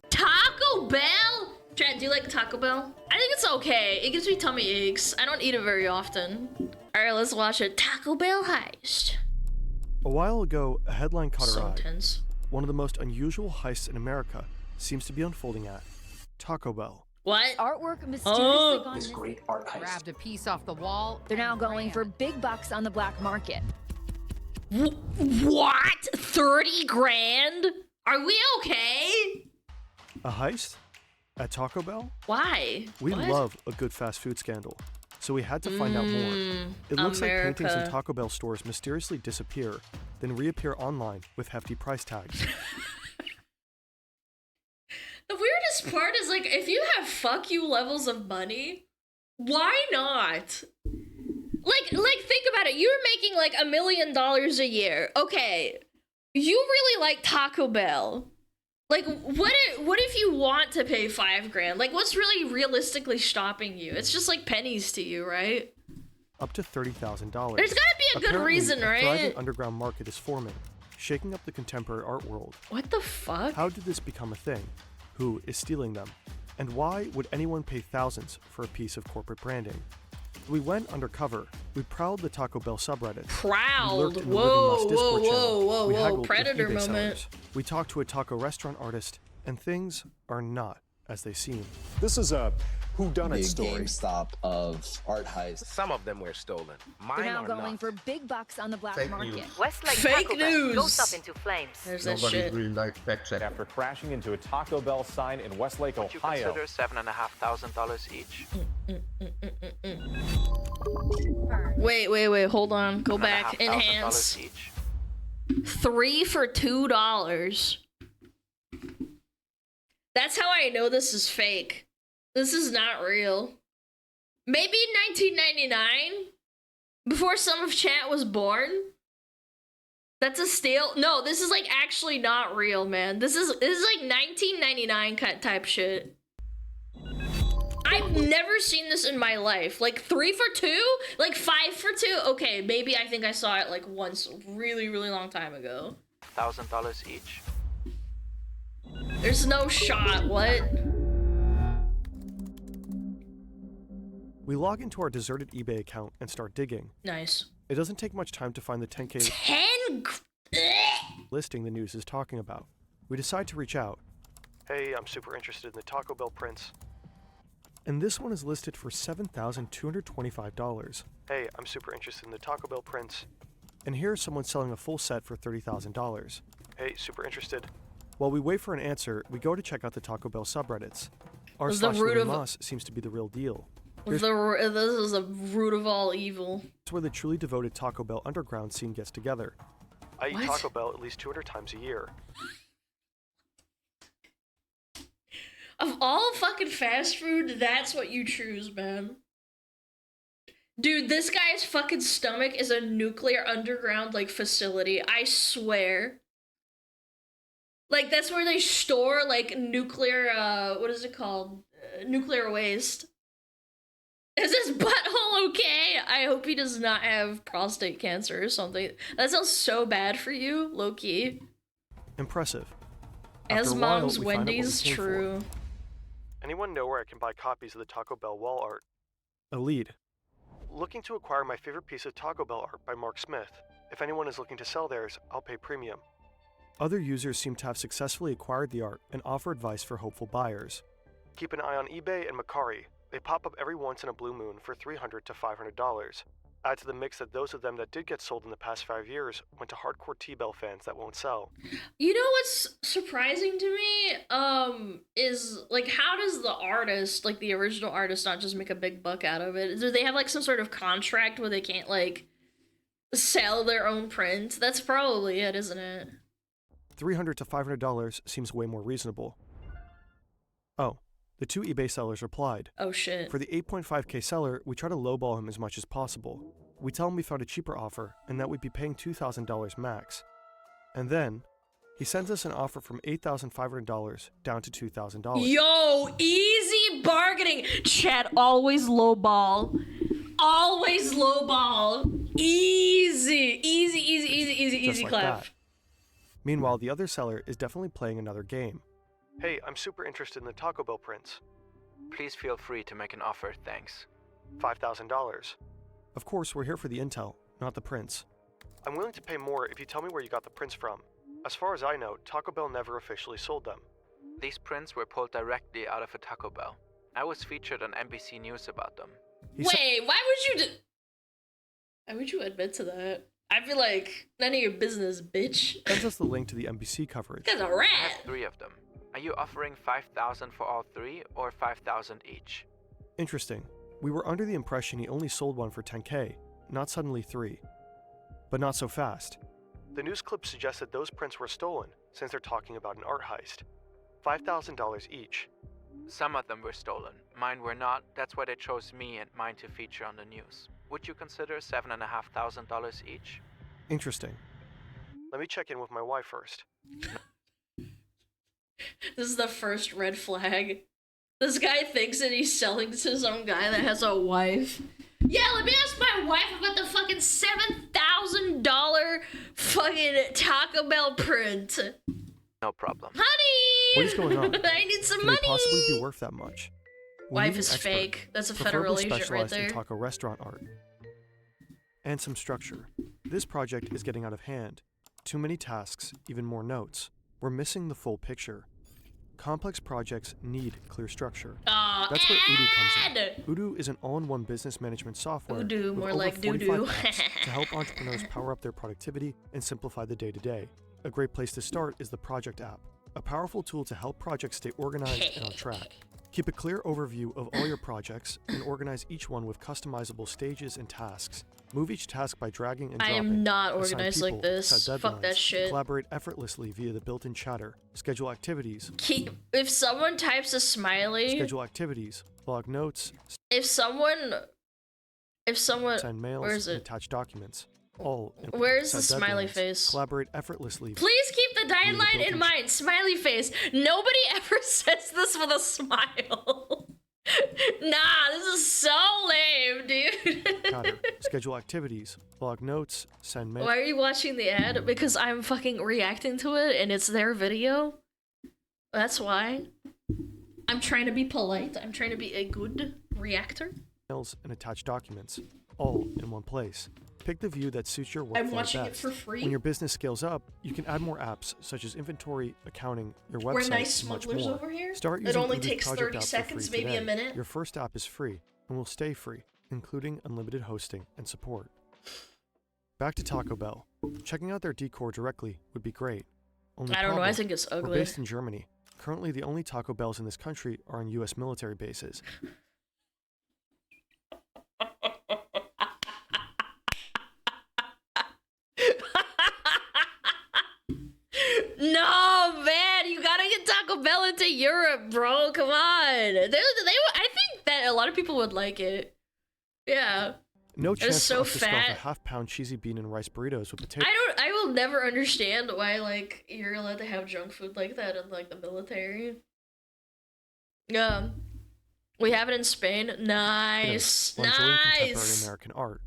Taco Bell? Chad, do you like Taco Bell? I think it's okay. It gives me tummy aches. I don't eat it very often. Alright, let's watch a Taco Bell heist. A while ago, a headline caught our eye. Intense. One of the most unusual heists in America seems to be unfolding at Taco Bell. What? Artwork mysteriously gone This great art heist. Grabbed a piece off the wall. They're now going for big bucks on the black market. What? 30 grand? Are we okay? A heist? At Taco Bell? Why? We What? love a good fast food scandal, so we had to find out more. It looks like paintings in Taco Bell stores mysteriously disappear, then reappear online with hefty price tags. The weirdest part is, like, if you have fuck you levels of money, why not? Like, think about it. You're making, like, $1 million a year. Okay, you really like Taco Bell. Like, what if you want to pay $5 grand? Like, what's really realistically stopping you? It's just, like, pennies to you, right? Up to $30,000. There's gotta be a good reason, a right? thriving underground market is forming, shaking up the contemporary art world. What the fuck? How did this become a thing? Who is stealing them? And why would anyone pay thousands for a piece of corporate branding? We went undercover. We prowled the Taco Bell subreddit. Prowled? Whoa, Predator moment. Sellers. We talked to a taco restaurant artist, and things are not as they seem. This is a whodunit story. GameStop of art heists. Some of them were stolen. Mine They're now are going not. for big bucks on the black Fake market. news. Westlake Fake Taco Bell news. goes up into flames. There's that Nobody shit. really likes fact check. After crashing into a Taco Bell sign in Westlake, Would you Ohio. consider $7,500 each? Wait, hold on. Go back. $7,500 Enhance. each. 3 for $2. That's how I know this is fake. This is not real. Maybe 1999? Before some of chat was born? That's a steal? No, this is like actually not real, man. This is like 1999 type shit. I've never seen this in my life. Like 3 for 2? Like 5 for 2? Okay, maybe I think I saw it like once really long time ago. $1,000 each. There's no shot, what? We log into our deserted eBay account and start digging. Nice. It doesn't take much time to find the 10K 10 listing the news is talking about. We decide to reach out. Hey, I'm super interested in the Taco Bell prints. And this one is listed for $7,225. Hey, I'm super interested in the Taco Bell prints. And here's someone selling a full set for $30,000. Hey, super interested. While we wait for an answer, we go to check out the Taco Bell subreddits. r/Moss seems to be the real deal. This is the root of all evil. It's where the truly devoted Taco Bell underground scene gets together. I eat Taco Bell at least 200 times a year. Of all fucking fast food, that's what you choose, man. Dude, this guy's fucking stomach is a nuclear underground, like, facility. I swear. Like, that's where they store, like, nuclear, what is it called? Nuclear waste. Is his butthole okay? I hope he does not have prostate cancer or something. That sounds so bad for you, low-key. Impressive. As Mom's Wendy's, true. Anyone know where I can buy copies of the Taco Bell wall art? A lead. Looking to acquire my favorite piece of Taco Bell art by Mark Smith. If anyone is looking to sell theirs, I'll pay premium. Other users seem to have successfully acquired the art and offer advice for hopeful buyers. Keep an eye on eBay and Macari. They pop up every once in a blue moon for $300 to $500. Add to the mix that those of them that did get sold in the past 5 years went to hardcore T-Bell fans that won't sell. You know what's surprising to me? Is, like, how does the artist, like, the original artist, not just make a big buck out of it? Do they have, like, some sort of contract where they can't, like, sell their own print? That's probably it, isn't it? $300 to $500 seems way more reasonable. Oh. The 2 eBay sellers replied. Oh shit. For the 8.5K seller, we try to lowball him as much as possible. We tell him we found a cheaper offer and that we'd be paying $2,000 max. And then, he sends us an offer from $8,500 down to $2,000. Yo, easy bargaining. Chat, always lowball. Always lowball. Easy. Cheesy like clap. that. Meanwhile, the other seller is definitely playing another game. Hey, I'm super interested in the Taco Bell prints. Please feel free to make an offer, thanks. $5,000. Of course, we're here for the intel, not the prints. I'm willing to pay more if you tell me where you got the prints from. As far as I know, Taco Bell never officially sold them. These prints were pulled directly out of a Taco Bell. I was featured on NBC News about them. Wait, why would you admit to that? I feel like none of your business, bitch. Sends us the link to the NBC coverage. That's a I rat. have 3 of them. Are you offering 5,000 for all 3 or 5,000 each? Interesting. We were under the impression he only sold one for $10K, not suddenly 3. But not so fast. The news clip suggests that those prints were stolen, since they're talking about an art heist. $5,000 each. Some of them were stolen. Mine were not. That's why they chose me and mine to feature on the news. Would you consider $7,500 each? Interesting. Let me check in with my wife first. This is the first red flag. This guy thinks that he's selling to some guy that has a wife. Yeah, let me ask my wife about the fucking $7,000 fucking Taco Bell print. No problem. Honey! What is going on? I need some Can money! they possibly be worth that much? We Wife need an is expert, fake. That's a federal preferably agent right specialized there. in taco restaurant art. And some structure. This project is getting out of hand. Too many tasks, even more notes. We're missing the full picture. Complex projects need clear structure. That's where Odoo comes in. Odoo is an all-in-one business management software Odoo, with more over like 45 doo-doo. apps to help entrepreneurs power up their productivity and simplify the day-to-day. A great place to start is the Project app, a powerful tool to help projects stay organized and on track. Keep a clear overview of all your projects and organize each one with customizable stages and tasks. Move each task by dragging and I dropping. am not Assign organized like people, this. set Fuck that deadlines, shit. Collaborate effortlessly via the built-in chatter. Schedule activities. If someone types a smiley, Schedule activities. Log notes. if someone, Send mails. where is And it? attach documents. All. In Where's the set smiley deadlines. face? Collaborate effortlessly. Please keep the via deadline in built-in mind. Smiley face. Nobody ever says this with a smile. Nah, this is so lame, dude. chatter. Schedule activities. Log notes. Send mail. Why are you watching the ad? Because I'm fucking reacting to it and it's their video. That's why. I'm trying to be polite. I'm trying to be a good reactor. Mails and attach documents. All in one place. Pick the view that suits your workflow I'm watching it best. for free. When your business scales up, you can add more apps such as inventory, accounting, your website, We're nice and much smugglers more. over here. Start It using only Odoo's takes Project 30 app for seconds, free maybe a today. minute. Your first app is free and will stay free, including unlimited hosting and support. Back to Taco Bell. Checking out their decor directly would be great. Only I don't know, I problem, think it's we're ugly. based in Germany. Currently, the only Taco Bells in this country are on U.S. military bases. No, man, you gotta get Taco Bell into Europe, bro. Come on. I think that a lot of people would like it. Yeah. No It's chance so for us to stuff a fat. half-pound cheesy bean and rice burritos with potato. I will never understand why, like, you're allowed to have junk food like that in, like, the military. Yeah. We have it in Spain. Nice. while enjoying contemporary Nice. American art.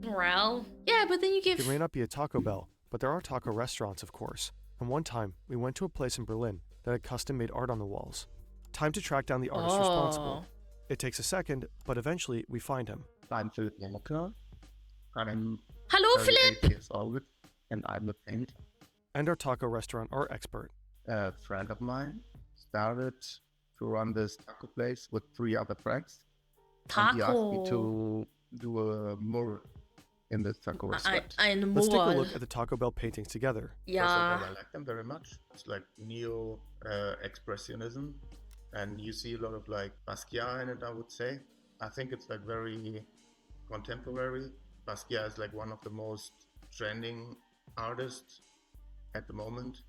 Morale. Yeah, but then you It give... may not be a Taco Bell, but there are taco restaurants, of course. And one time, we went to a place in Berlin that had custom-made art on the walls. Time to track down the artist responsible. It takes a second, but eventually we find him. I'm Philip Walker. I'm Hello, 38 Philip. years old, and I'm a paint. And our taco restaurant art expert. A friend of mine started to run this taco place with 3 other friends. And he asked me Taco. to do a mural in this taco restaurant. I'm Let's take a more. look at the Taco Bell paintings together. First of Yeah. all, I like them very much. It's like neo-expressionism, and you see a lot of like Basquiat in it, I would say. I think it's like very contemporary. Basquiat is like one of the most trending artists at the moment.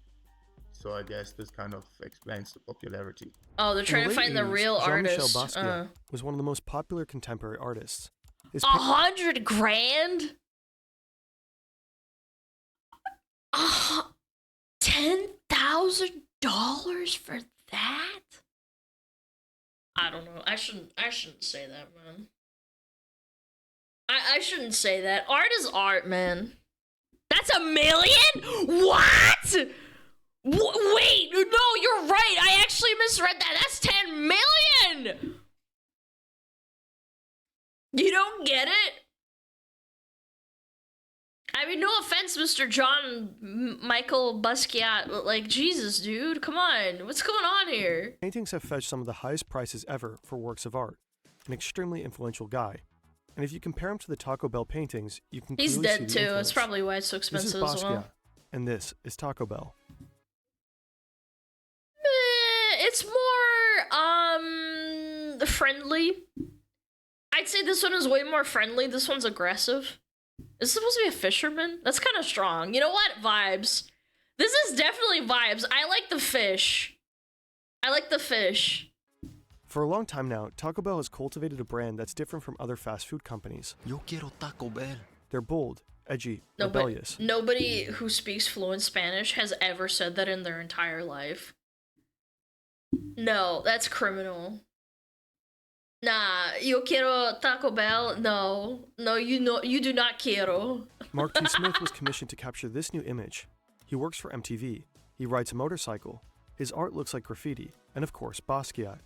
So I guess this kind of explains the popularity. Oh, they're In trying to late find the 80s, real Jean-Michel artist. Basquiat was one of the most popular contemporary artists. His 100 grand? $10,000 for that? I don't know. I shouldn't say that, man. I shouldn't say that. Art is art, man. That's $1 million? What? Wait, no, you're right. I actually misread that. That's 10 million. You don't get it? I mean, no offense, Mr. John Michael Basquiat, but like, Jesus, dude, come on. What's going on here? Paintings have fetched some of the highest prices ever for works of art. An extremely influential guy. And if you compare him to the Taco Bell paintings, you can He's clearly see dead the too. influence. That's probably why it's so This is expensive as well. Basquiat, and this is Taco Bell. It's more friendly. I'd say this one is way more friendly. This one's aggressive. Is this supposed to be a fisherman? That's kind of strong. You know what? Vibes. This is definitely vibes. I like the fish. I like the fish. For a long time now, Taco Bell has cultivated a brand that's different from other fast food companies. Yo quiero Taco Bell. They're bold, edgy, rebellious. Nobody who speaks fluent Spanish has ever said that in their entire life. No, that's criminal. Nah, yo quiero Taco Bell. No, you do not quiero. Mark T. Smith was commissioned to capture this new image. He works for MTV. He rides a motorcycle. His art looks like graffiti, and of course, Basquiat.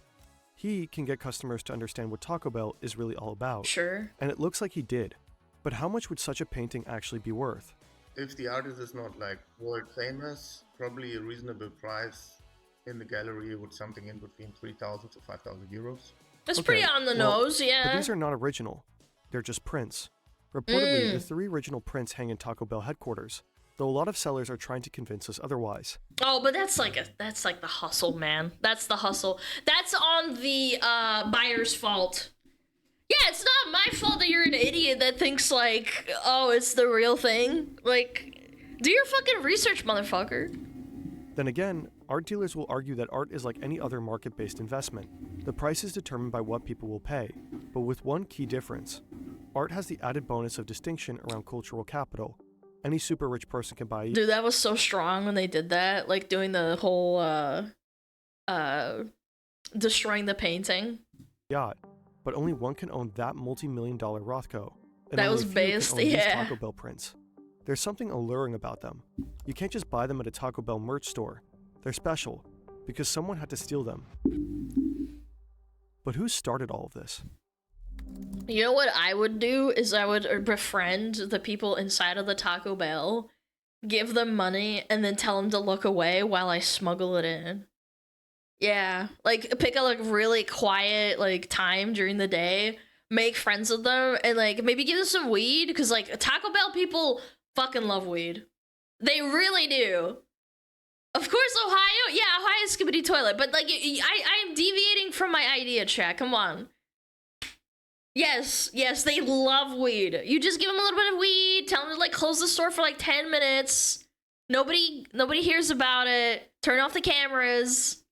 He can get customers to understand what Taco Bell is really all about. Sure. And it looks like he did. But how much would such a painting actually be worth? If the artist is not like world famous, probably a reasonable price in the gallery would something in between 3,000 to 5,000 euros. That's pretty on the nose, yeah. But these are not original. They're just prints. Reportedly, the 3 original prints hang in Taco Bell headquarters, though a lot of sellers are trying to convince us otherwise. Oh, but that's like the hustle, man. That's the hustle. That's on the buyer's fault. Yeah, it's not my fault that you're an idiot that thinks like, oh, it's the real thing. Like, do your fucking research, motherfucker. Then again, art dealers will argue that art is like any other market-based investment. The price is determined by what people will pay, but with one key difference. Art has the added bonus of distinction around cultural capital. Any super rich person can buy it. Dude, that was so strong when they did that, like doing the whole destroying the painting. Yacht, but only one can own that multi-million-dollar Rothko. And that only was a few based, can own these yeah. Taco Bell prints. There's something alluring about them. You can't just buy them at a Taco Bell merch store. They're special, because someone had to steal them. But who started all of this? You know what I would do is I would befriend the people inside of the Taco Bell, give them money, and then tell them to look away while I smuggle it in. Yeah, like pick a like really quiet like time during the day, make friends with them, and like maybe give them some weed, because like Taco Bell people fucking love weed. They really do. Of course, Ohio. Yeah, Ohio's skibbity toilet. But like, I'm deviating from my idea, chat. Come on. Yes, they love weed. You just give them a little bit of weed. Tell them to like close the store for like 10 minutes. Nobody hears about it. Turn off the cameras,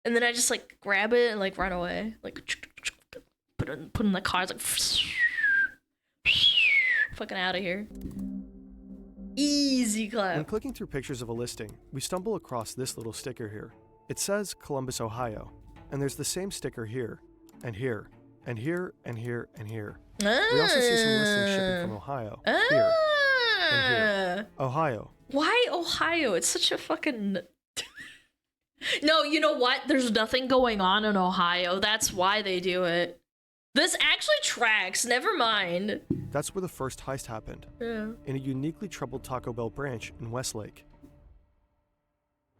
and then I just like grab it and like run away. Like put in the car. It's like fucking out of here. Easy clap. When clicking through pictures of a listing, we stumble across this little sticker here. It says Columbus, Ohio, and there's the same sticker here, and here, and here, and here, and here. We also see some listings shipping from Ohio, here, and here. Ohio. Why Ohio? It's such a fucking... No, you know what? There's nothing going on in Ohio. That's why they do it. This actually tracks. Never mind. That's where the first heist happened. Yeah. In a uniquely troubled Taco Bell branch in Westlake.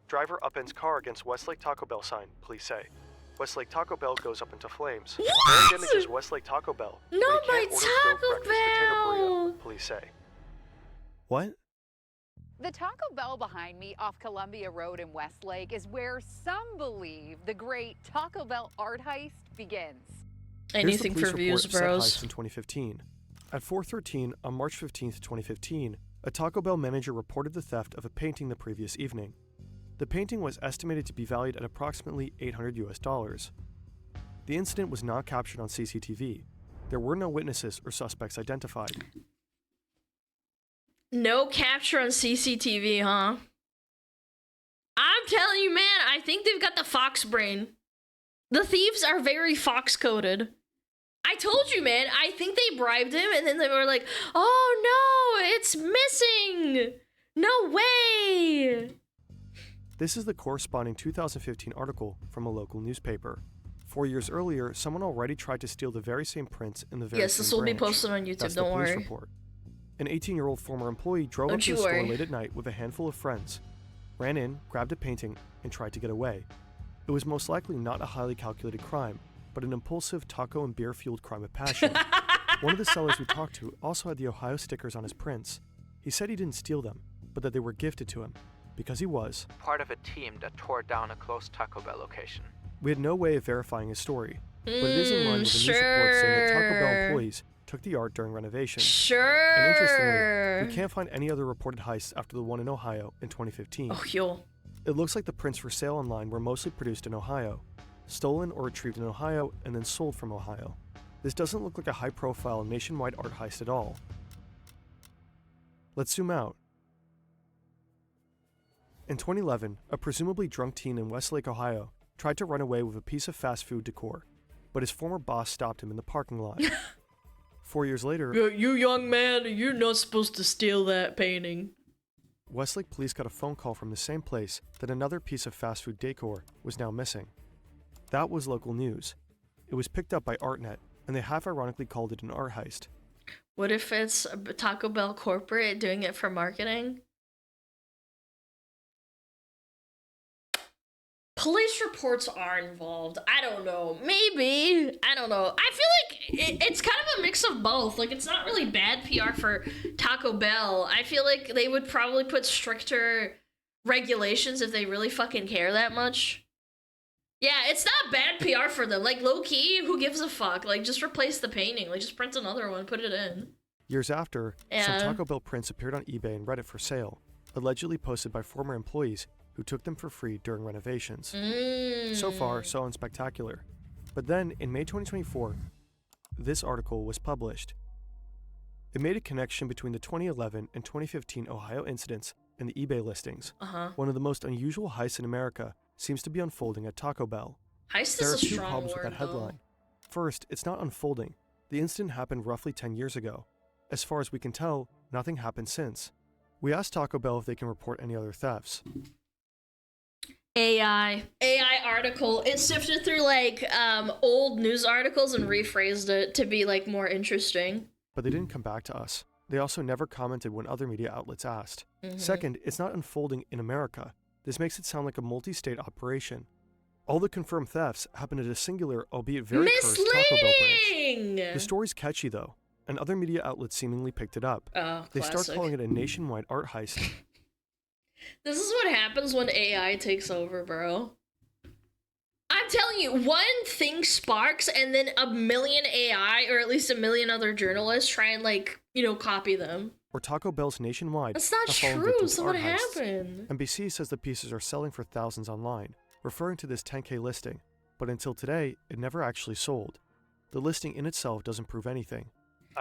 Driver upends car against Westlake Taco Bell sign, police say. Westlake Taco Bell goes up into flames. What? Brand image is Westlake Taco Bell. Not my Taco Bell! Taco Bell! Police say. What? The Taco Bell behind me off Columbia Road in Westlake is where some believe the great Taco Bell art heist begins. Anything for views, bros. In 2015. At 4:13 on March 15th, 2015, a Taco Bell manager reported the theft of a painting the previous evening. The painting was estimated to be valued at approximately $800 US. The incident was not captured on CCTV. There were no witnesses or suspects identified. No capture on CCTV, huh? I'm telling you, man, I think they've got the fox brain. The thieves are very fox-coded. I told you, man, I think they bribed him, and then they were like, oh it's missing! No way! This is the corresponding 2015 article from a local newspaper. 4 years earlier, someone already tried to steal the very same prints in the very Yes, same this will be branch. posted on YouTube, That's don't the police worry. report. An 18-year-old former employee drove Don't up to you the store worry. late at night with a handful of friends, ran in, grabbed a painting, and tried to get away. It was most likely not a highly calculated crime, but an impulsive taco and beer-fueled crime of passion. One of the sellers we talked to also had the Ohio stickers on his prints. He said he didn't steal them, but that they were gifted to him, because he was part of a team that tore down a closed Taco Bell location. We had no way of verifying his story, but it is in line with the news report saying that Taco Bell employees took the art during renovations. Sure. And interestingly, we can't find any other reported heists after the one in Ohio in 2015. Oh, yo. It looks like the prints for sale online were mostly produced in Ohio, stolen or retrieved in Ohio, and then sold from Ohio. This doesn't look like a high-profile nationwide art heist at all. Let's zoom out. In 2011, a presumably drunk teen in Westlake, Ohio, tried to run away with a piece of fast food decor, but his former boss stopped him in the parking lot. 4 years later, You young man, you're not supposed to steal that painting. Westlake police got a phone call from the same place that another piece of fast food decor was now missing. That was local news. It was picked up by ArtNet, and they half-ironically called it an art heist. What if it's a Taco Bell corporate doing it for marketing? Police reports are involved. I don't know. Maybe. I don't know. I feel like it's kind of a mix of both. Like, it's not really bad PR for Taco Bell. I feel like they would probably put stricter regulations if they really fucking care that much. Yeah, it's not bad PR for them. Like, low-key, who gives a fuck? Like, just replace the painting. Like, just print another one, put it in. Years after, Yeah. some Taco Bell prints appeared on eBay and Reddit for sale, allegedly posted by former employees who took them for free during renovations. So far, so unspectacular. But then, in May 2024, this article was published. It made a connection between the 2011 and 2015 Ohio incidents and the eBay listings. One of the most unusual heists in America seems to be unfolding at Taco Bell. Heist There are is a two strong problems with word, that headline. First, it's not unfolding. The incident happened roughly 10 years ago. As far as we can tell, nothing happened since. We asked Taco Bell if they can report any other thefts. AI article. It sifted through like old news articles and rephrased it to be like more interesting. But they didn't come back to us. They also never commented when other media outlets asked. Second, it's not unfolding in America. This makes it sound like a multi-state operation. All the confirmed thefts happened at a singular, albeit very cursed Taco Bell branch. The story's catchy though, and other media outlets seemingly picked it up. Oh, They start classic. calling it a nationwide art heist. This is what happens when AI takes over, bro. I'm telling you, one thing sparks and then a million AI, or at least a million other journalists, try and, like, you know, copy them. Or Taco Bell's nationwide. That's not have fallen true. victim to So what art heists. happened? NBC says the pieces are selling for thousands online, referring to this 10K listing, but until today, it never actually sold. The listing in itself doesn't prove anything.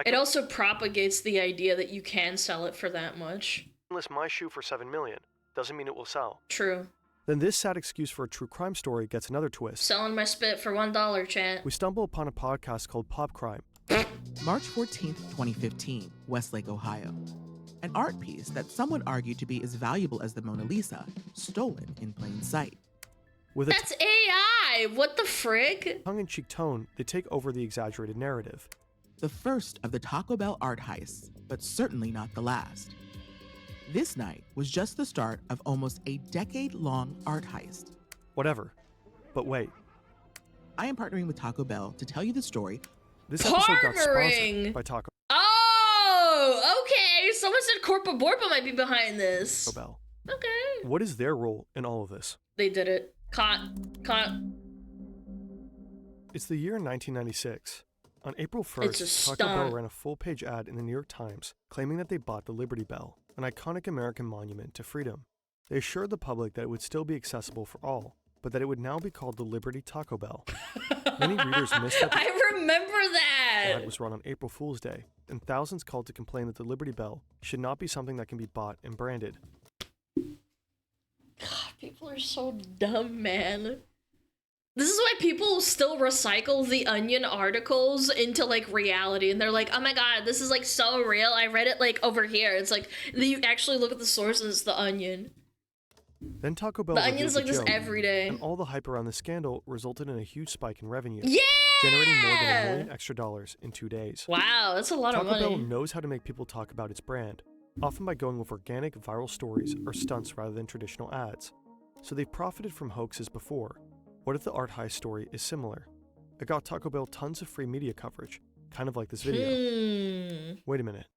It also propagates the idea that you can sell it for that much. List my shoe for $7 million. Doesn't mean it will sell. True. Then this sad excuse for a true crime story gets another twist. Selling my spit for $1, chat. We stumble upon a podcast called Pop Crime. March 14th, 2015, Westlake, Ohio. An art piece that some would argue to be as valuable as the Mona Lisa, stolen in plain sight. With a That's AI! What the frig? tongue-in-cheek tone, they take over the exaggerated narrative. The first of the Taco Bell art heists, but certainly not the last. This night was just the start of almost a decade-long art heist. Whatever. But wait. I am partnering with Taco Bell to tell you the story. This episode got Partnering! sponsored by Taco Oh, okay. Someone said Corpo Borba might be behind this. Bell. Okay. What is their role in all of this? They did it. Caught. It's the year 1996. On April It's a 1st, Taco stunt. Bell ran a full-page ad in the New York Times claiming that they bought the Liberty Bell, an iconic American monument to freedom. They assured the public that it would still be accessible for all, but that it would now be called the Liberty Taco Bell. Many readers missed that the I remember that. ad was run on April Fool's Day, and thousands called to complain that the Liberty Bell should not be something that can be bought and branded. God, people are so dumb, man. This is why people still recycle the Onion articles into like reality, and they're like, oh my god, this is like so real. I read it like over here. It's like you actually look at the sources, the Onion. Then Taco Bell The revealed Onion's the like this joke, every day. and all the hype around the scandal resulted in a huge spike in revenue, Yeah! generating more than $1 million extra in 2 days. Wow, that's a lot of Taco money. Bell knows how to make people talk about its brand, often by going with organic viral stories or stunts rather than traditional ads. So they've profited from hoaxes before. What if the art heist story is similar? It got Taco Bell tons of free media coverage, kind of like this video. Wait a minute.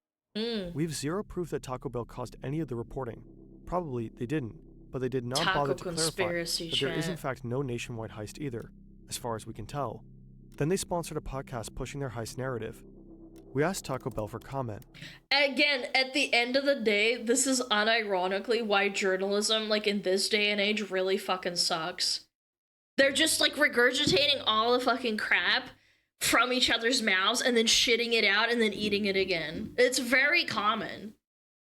We have zero proof that Taco Bell caused any of the reporting. Probably they didn't, but they did not bother to clarify that there is in fact no nationwide heist either, as far as we can tell. Then they sponsored a podcast pushing their heist narrative. We asked Taco Bell for comment. Again, at the end of the day, this is unironically why journalism, like in this day and age, really fucking sucks. They're just like regurgitating all the fucking crap from each other's mouths and then shitting it out and then eating it again. It's very common.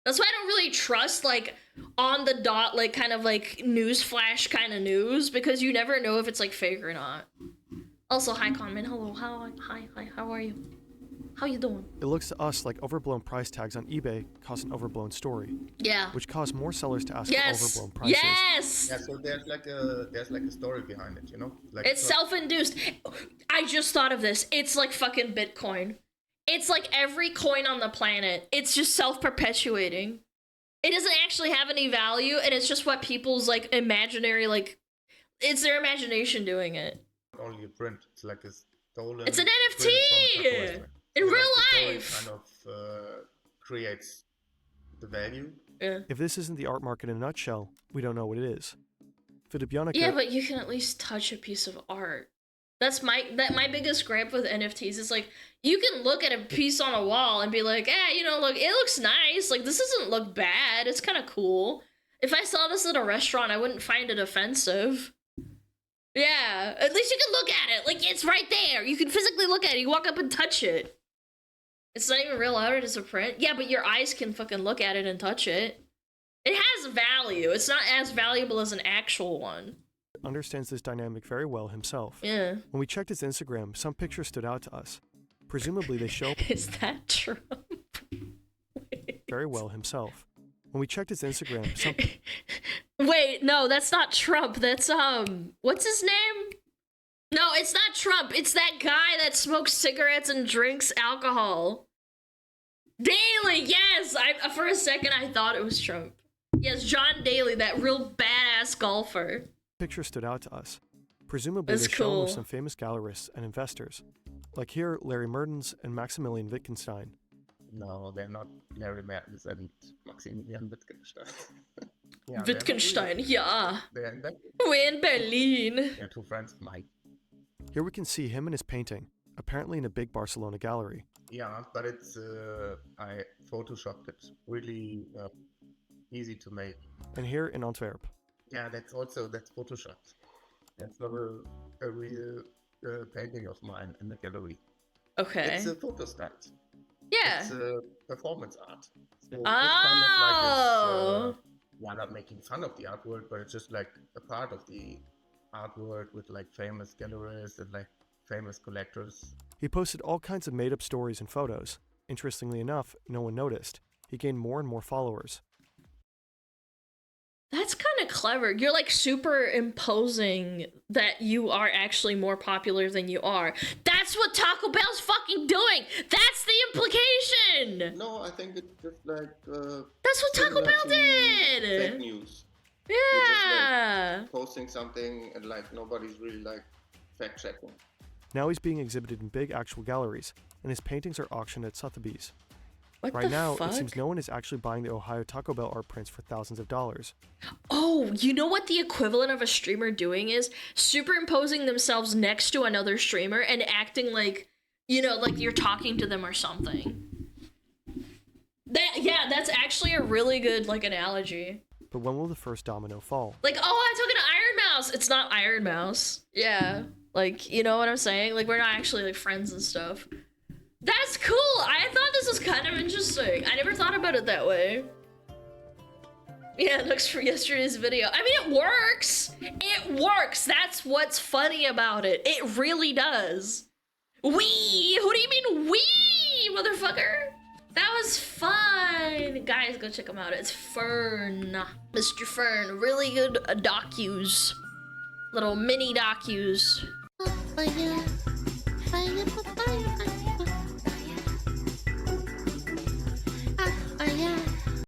That's why I don't really trust like on the dot, like kind of like news flash kind of news, because you never know if it's like fake or not. Also, hi Conman, hello, hi, how are you? How you doing? It looks to us like overblown price tags on eBay cause an overblown story. Yeah. Which caused more sellers to ask for overblown prices. Yes! Yeah, so there's like a story behind it, you know? Like it's self-induced. I just thought of this. It's like fucking Bitcoin. It's like every coin on the planet. It's just self-perpetuating. It doesn't actually have any value, and it's just what people's like imaginary, like, it's their imagination doing it. Only a print. It's like a stolen. It's an NFT in real life. Kind of creates the value. Yeah. If this isn't the art market in a nutshell, we don't know what it is. Filipionica. Yeah, but you can at least touch a piece of art. That's my biggest gripe with NFTs is like you can look at a piece on a wall and be like, you know, look, it looks nice. Like this doesn't look bad. It's kind of cool. If I saw this at a restaurant, I wouldn't find it offensive. Yeah, at least you can look at it. Like it's right there. You can physically look at it. You walk up and touch it. It's not even real art. It's a print. Yeah, but your eyes can fucking look at it and touch it. It has value. It's not as valuable as an actual one. Understands this dynamic very well himself. Yeah. When we checked his Instagram, some pictures stood out to us. Presumably they show Is that Trump? very well himself. When we checked his Instagram, some Wait, no, that's not Trump. That's what's his name? No, it's not Trump. It's that guy that smokes cigarettes and drinks alcohol. Daly, yes! For a second I thought it was Trump. Yes, John Daly, that real badass golfer. picture stood out to us. Presumably That's they shown with cool. some famous gallerists and investors. Like here, Larry Mertens and Maximilian Wittgenstein. No, they're not Larry Mertens and Maximilian Wittgenstein. Yeah, Wittgenstein, yeah. They're in We're in Berlin. They're two friends, Mike. Here we can see him and his painting, apparently in a big Barcelona gallery. Yeah, but it's I photoshopped it. Really easy to make. And here in Antwerp. Yeah, that's photoshopped. That's not a real painting of mine in the gallery. Okay. It's a photo stand. Yeah. It's a performance art. So Oh. yeah, not making fun of the artwork, but it's just like a part of the artwork with like famous gallerists and like famous collectors. He posted all kinds of made-up stories and photos. Interestingly enough, no one noticed. He gained more and more followers. That's kind of clever. You're like superimposing that you are actually more popular than you are. That's what Taco Bell's fucking doing. That's the implication. No, I think it's just like That's what Taco Bell did. fake news. You're just, Yeah. like, posting something and like nobody's really like fact checking. Now he's being exhibited in big actual galleries, and his paintings are auctioned at Sotheby's. What Right the now, fuck? it seems no one is actually buying the Ohio Taco Bell art prints for thousands of dollars. Oh, you know what the equivalent of a streamer doing is? Superimposing themselves next to another streamer and acting like, you know, like you're talking to them or something. That's actually a really good, like, analogy. But when will the first domino fall? Like, oh, I took it to Iron Mouse. It's not Iron Mouse. Yeah. Like, you know what I'm saying? Like, we're not actually, like, friends and stuff. That's cool. I thought this was kind of interesting. I never thought about it that way. Yeah, looks for yesterday's video. I mean, it works. It works. That's what's funny about it. It really does. Wee! Who do you mean wee, motherfucker? That was fun. Guys, go check him out. It's Fern. Mr. Fern. Really good docus. Little mini docus.